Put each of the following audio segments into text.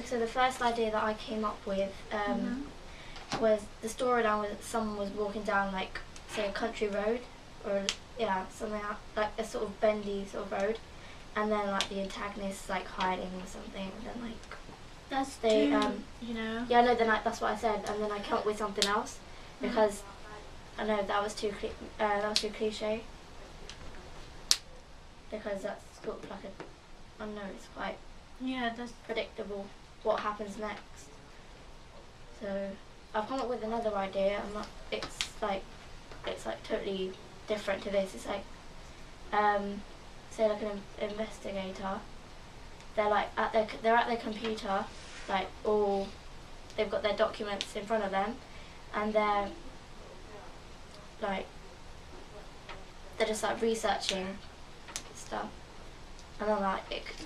So the first idea that I came up with was the storyline was someone was walking down, like, say, a country road, or something like a sort of bendy sort of road, and then like the antagonist like hiding or something, and then like that's they you know. Yeah, no, then that's what I said, and then I came up with something else because I know that was too cliche. Because that's sort of like I don't know, it's quite that's predictable what happens next. So I've come up with another idea. It's like totally different to this. It's like say like an investigator. They're like they're at their computer, like they've got their documents in front of them, and they're just like researching stuff, and then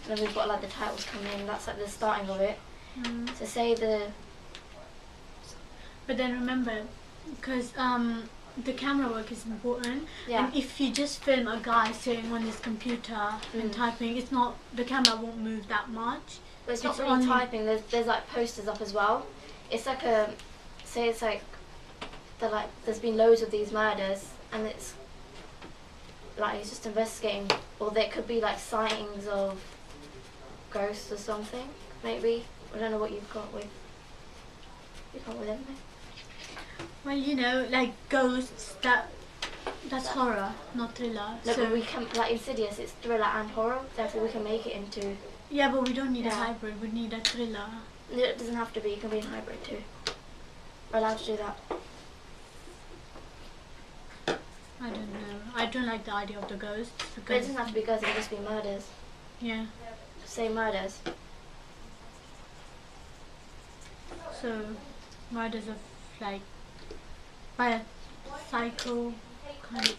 then we've got like the titles coming in. That's like the starting of it. So say but then remember, because the camera work is important, and if you just film a guy sitting on his computer and typing, the camera won't move that much. But it's not really typing. There's like posters up as well. It's like there's been loads of these murders, and it's like he's just investigating, or there could be like sightings of ghosts or something. Maybe I don't know what you've got with. You got with anything? Well, you know, like ghosts. That's horror, not thriller. No, but we can, like Insidious, it's thriller and horror. Therefore, we can make it into. Yeah, but we don't need a hybrid. We need a thriller. No, it doesn't have to be. It can be a hybrid too. We're allowed to do that. I don't know. I don't like the idea of the ghosts. But it doesn't have to be ghosts. It can just be murders. Yeah. Say murders. So, murders of like by a psycho kind of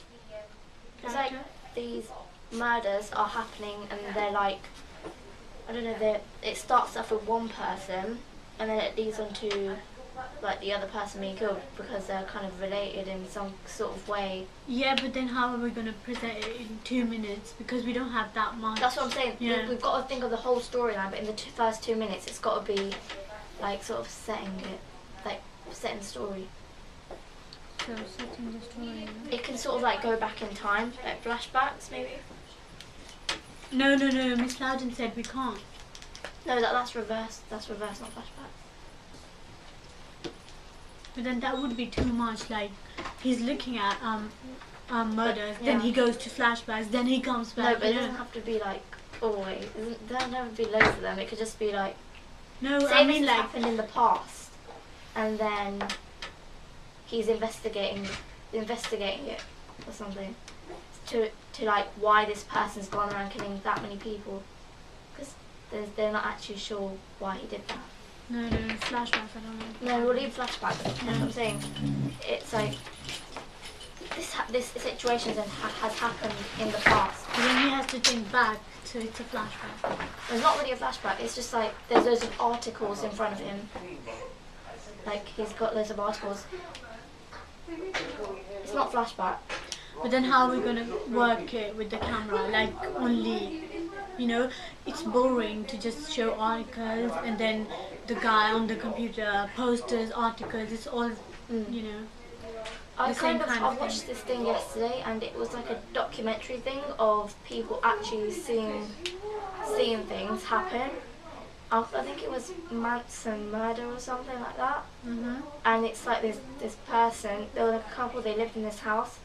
It's like character. these murders are happening, and they're like, I don't know. It starts off with one person, and then it leads on to like the other person being killed because they're kind of related in some sort of way. Yeah, but then how are we going to present it in 2 minutes? Because we don't have that much. That's what I'm saying. Yeah. We've got to think of the whole storyline, but in the first 2 minutes, it's got to be like sort of setting the story. So setting the story. It can sort of like go back in time, like flashbacks maybe. No. Miss Loudon said we can't. No, that's reverse. That's reverse, not flashback. But then that would be too much. Like he's looking at murders, then he goes to flashbacks, then he comes back. No, but it doesn't have to be like always. There'll never be loads of them. It could just be like. No, say I mean this like happened in the past, and then he's investigating it or something to like why this person's gone around killing that many people, because they're not actually sure why he did that. No, flashbacks. I don't know. No, we'll leave flashbacks. That's what I'm saying. It's like this situation has happened in the past. But then he has to think back, so it's a flashback. It's not really a flashback. It's just like there's loads of articles in front of him. Like he's got loads of articles. It's not flashback. But then how are we gonna work it with the camera? Like only, it's boring to just show articles and then the guy on the computer, posters, articles. It's all, I watched this thing yesterday, and it was like a documentary thing of people actually seeing things happen. I think it was Manson murder or something like that. And it's like this person. There were like a couple. They lived in this house,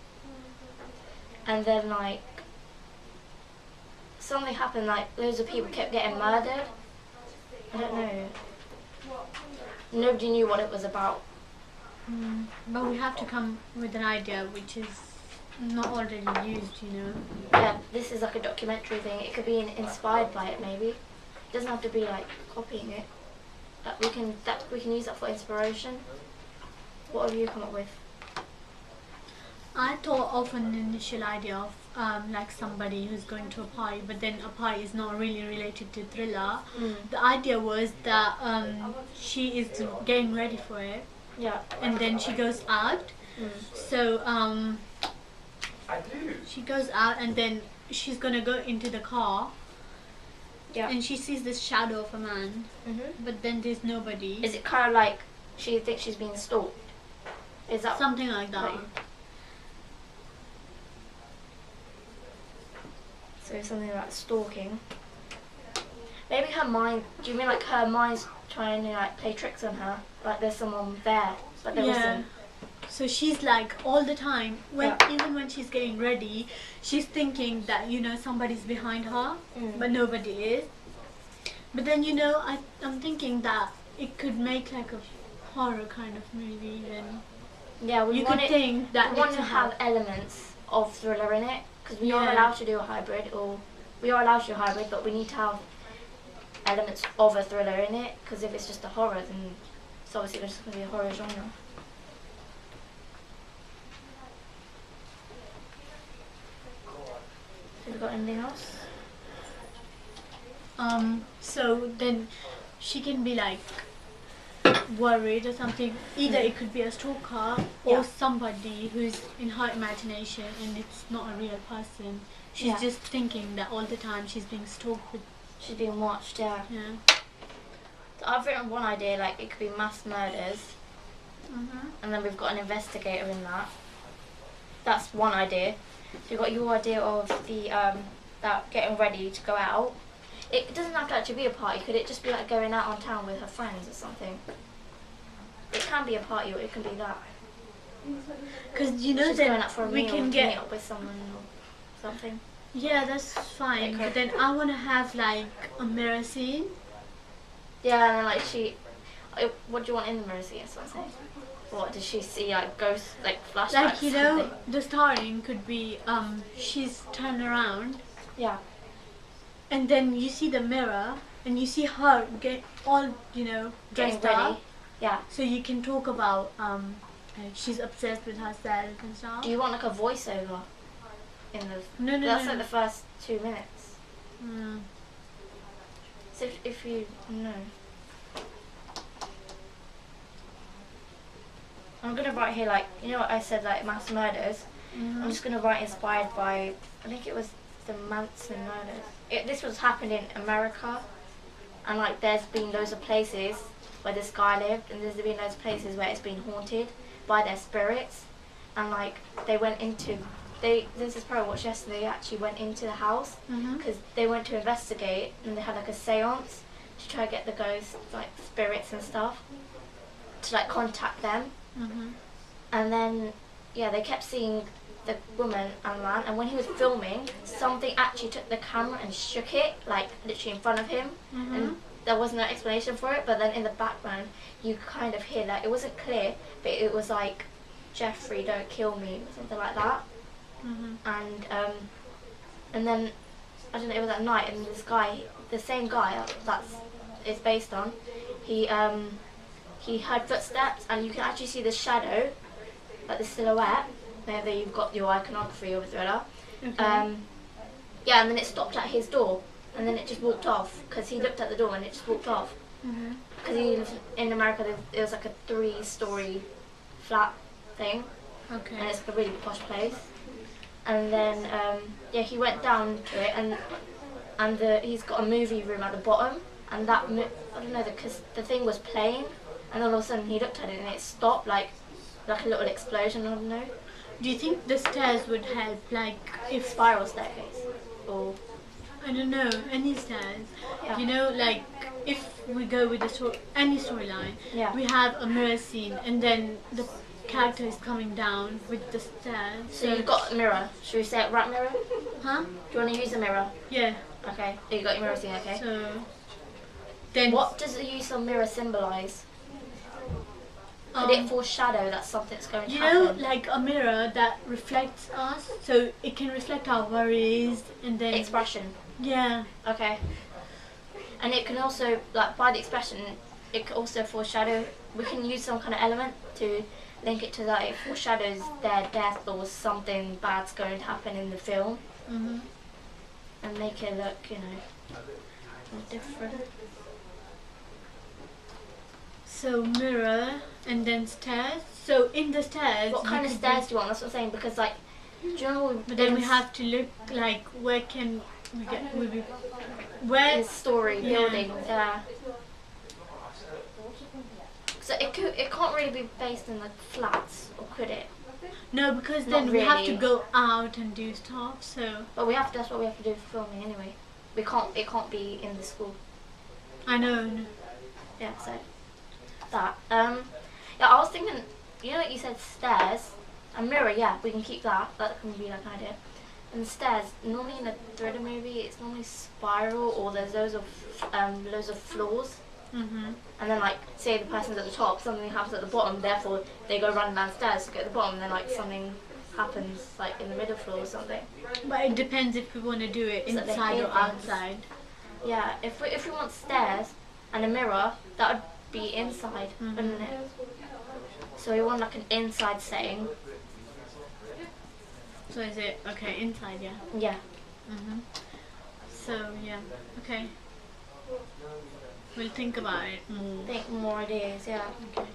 and then like something happened. Like loads of people kept getting murdered. I don't know. Nobody knew what it was about. But we have to come with an idea which is not already used, Yeah, this is like a documentary thing. It could be inspired by it, maybe. It doesn't have to be like copying it. But we can use that for inspiration. What have you come up with? I thought of an initial idea of like somebody who's going to a party, but then a party is not really related to thriller. The idea was that she is getting ready for it. Yeah. And then she goes out. So she goes out, and then she's gonna go into the car Yeah. and she sees this shadow of a man, but then there's nobody. Is it kind of like she thinks she's being stalked? Is that Something like that? So something like stalking. Maybe her mind. Do you mean like her mind's trying to like play tricks on her? Like there's someone there, but there isn't. So she's like all the time even when she's getting ready, she's thinking that somebody's behind her, but nobody is. But then I'm thinking that it could make like a horror kind of movie. Then we could think that we want to have elements of thriller in it, because we are allowed to do a hybrid, but we need to have elements of a thriller in it, because if it's just a horror, then it's obviously just going to be a horror genre. Have you got anything else? So then she can be like worried or something. Either it could be a stalker or somebody who's in her imagination and it's not a real person. She's just thinking that all the time she's being stalked. She's being watched, So I've written one idea, like it could be mass murders, and then we've got an investigator in that. That's one idea. So you've got your idea of the that getting ready to go out. It doesn't have to actually be a party. Could it just be like going out on town with her friends or something? It can be a party, or it can be that. Because She's going out for a we meal, can meet up with someone or something. Yeah, that's fine. But then I want to have like a mirror scene. Yeah, and then like what do you want in the mirror scene or something? What does she see, like ghosts, like flashbacks? Like the starting could be she's turned around. Yeah. And then you see the mirror, and you see her get all dressed up. Yeah. So you can talk about like she's obsessed with herself and stuff. Do you want like a voiceover in the? No. That's like the first 2 minutes. Mm. So if you know. I'm gonna write here like what I said, like mass murders. I'm just gonna write inspired by, I think it was the Manson murders. This was happened in America, and like there's been loads of places where this guy lived, and there's been loads of places where it's been haunted by their spirits, and like they went into there's this program I watched yesterday. They actually went into the house because they went to investigate, and they had like a séance to try to get the ghosts, like spirits and stuff, to like contact them. And then they kept seeing the woman and man, and when he was filming, something actually took the camera and shook it, like literally in front of him, and there was no explanation for it. But then in the background you kind of hear that it wasn't clear, but it was like Jeffrey, don't kill me, or something like that. And then I don't know, it was at night, and this guy, the same guy that's it's based on, he heard footsteps, and you can actually see the shadow, like the silhouette. There you've got your iconography of a thriller. And then it stopped at his door, and then it just walked off, because he looked at the door and it just walked off. Because he lives in America, it was like a 3-story flat thing, and it's like a really posh place. And then he went down to it, and he's got a movie room at the bottom, and that I don't know, because the thing was playing, and all of a sudden he looked at it and it stopped, like a little explosion. I don't know. Do you think the stairs would help, like if spiral staircase, or I don't know, any stairs? Like if we go with any storyline, we have a mirror scene, and then the character is coming down with the stairs. So you've got a mirror. Should we say it right mirror? Huh? Do you want to use a mirror? Yeah. Okay. You got your mirror scene. Okay. So then, what does the use of mirror symbolise? Could it foreshadow that something's going to happen? Like a mirror that reflects us, so it can reflect our worries and then expression. Yeah. Okay. And it can also, like, by the expression, it can also foreshadow. We can use some kind of element to link it to that. It foreshadows their death or something bad's going to happen in the film, and make it look, different. So mirror and then stairs. So in the stairs, what kind of stairs do you want? That's what I'm saying, because like, do you know? But then we have to look like where can we be where His story Yeah. building. Yeah. So it can't really be based in like flats, or could it? no, because Not then we have to really. go out and do stuff. So But that's what we have to do for filming anyway. It can't be in the school. I know. Yeah, so that. Yeah, I was thinking, like you said stairs, a mirror. Yeah, we can keep that. That can be like an idea. And the stairs, normally in a thriller movie, it's normally spiral, or there's loads of floors. Mhm. And then, like, say the person's at the top, something happens at the bottom, therefore they go running downstairs to get to the bottom, and then like something happens like in the middle floor or something. But it depends if we want to do it So they inside hear or things. outside. Yeah, if we want stairs and a mirror, that would be inside, wouldn't it? So we want like an inside setting. So is it okay inside? Yeah. Yeah. Mhm. So yeah. Okay. We'll think about it more. Think more ideas. Yeah. Okay.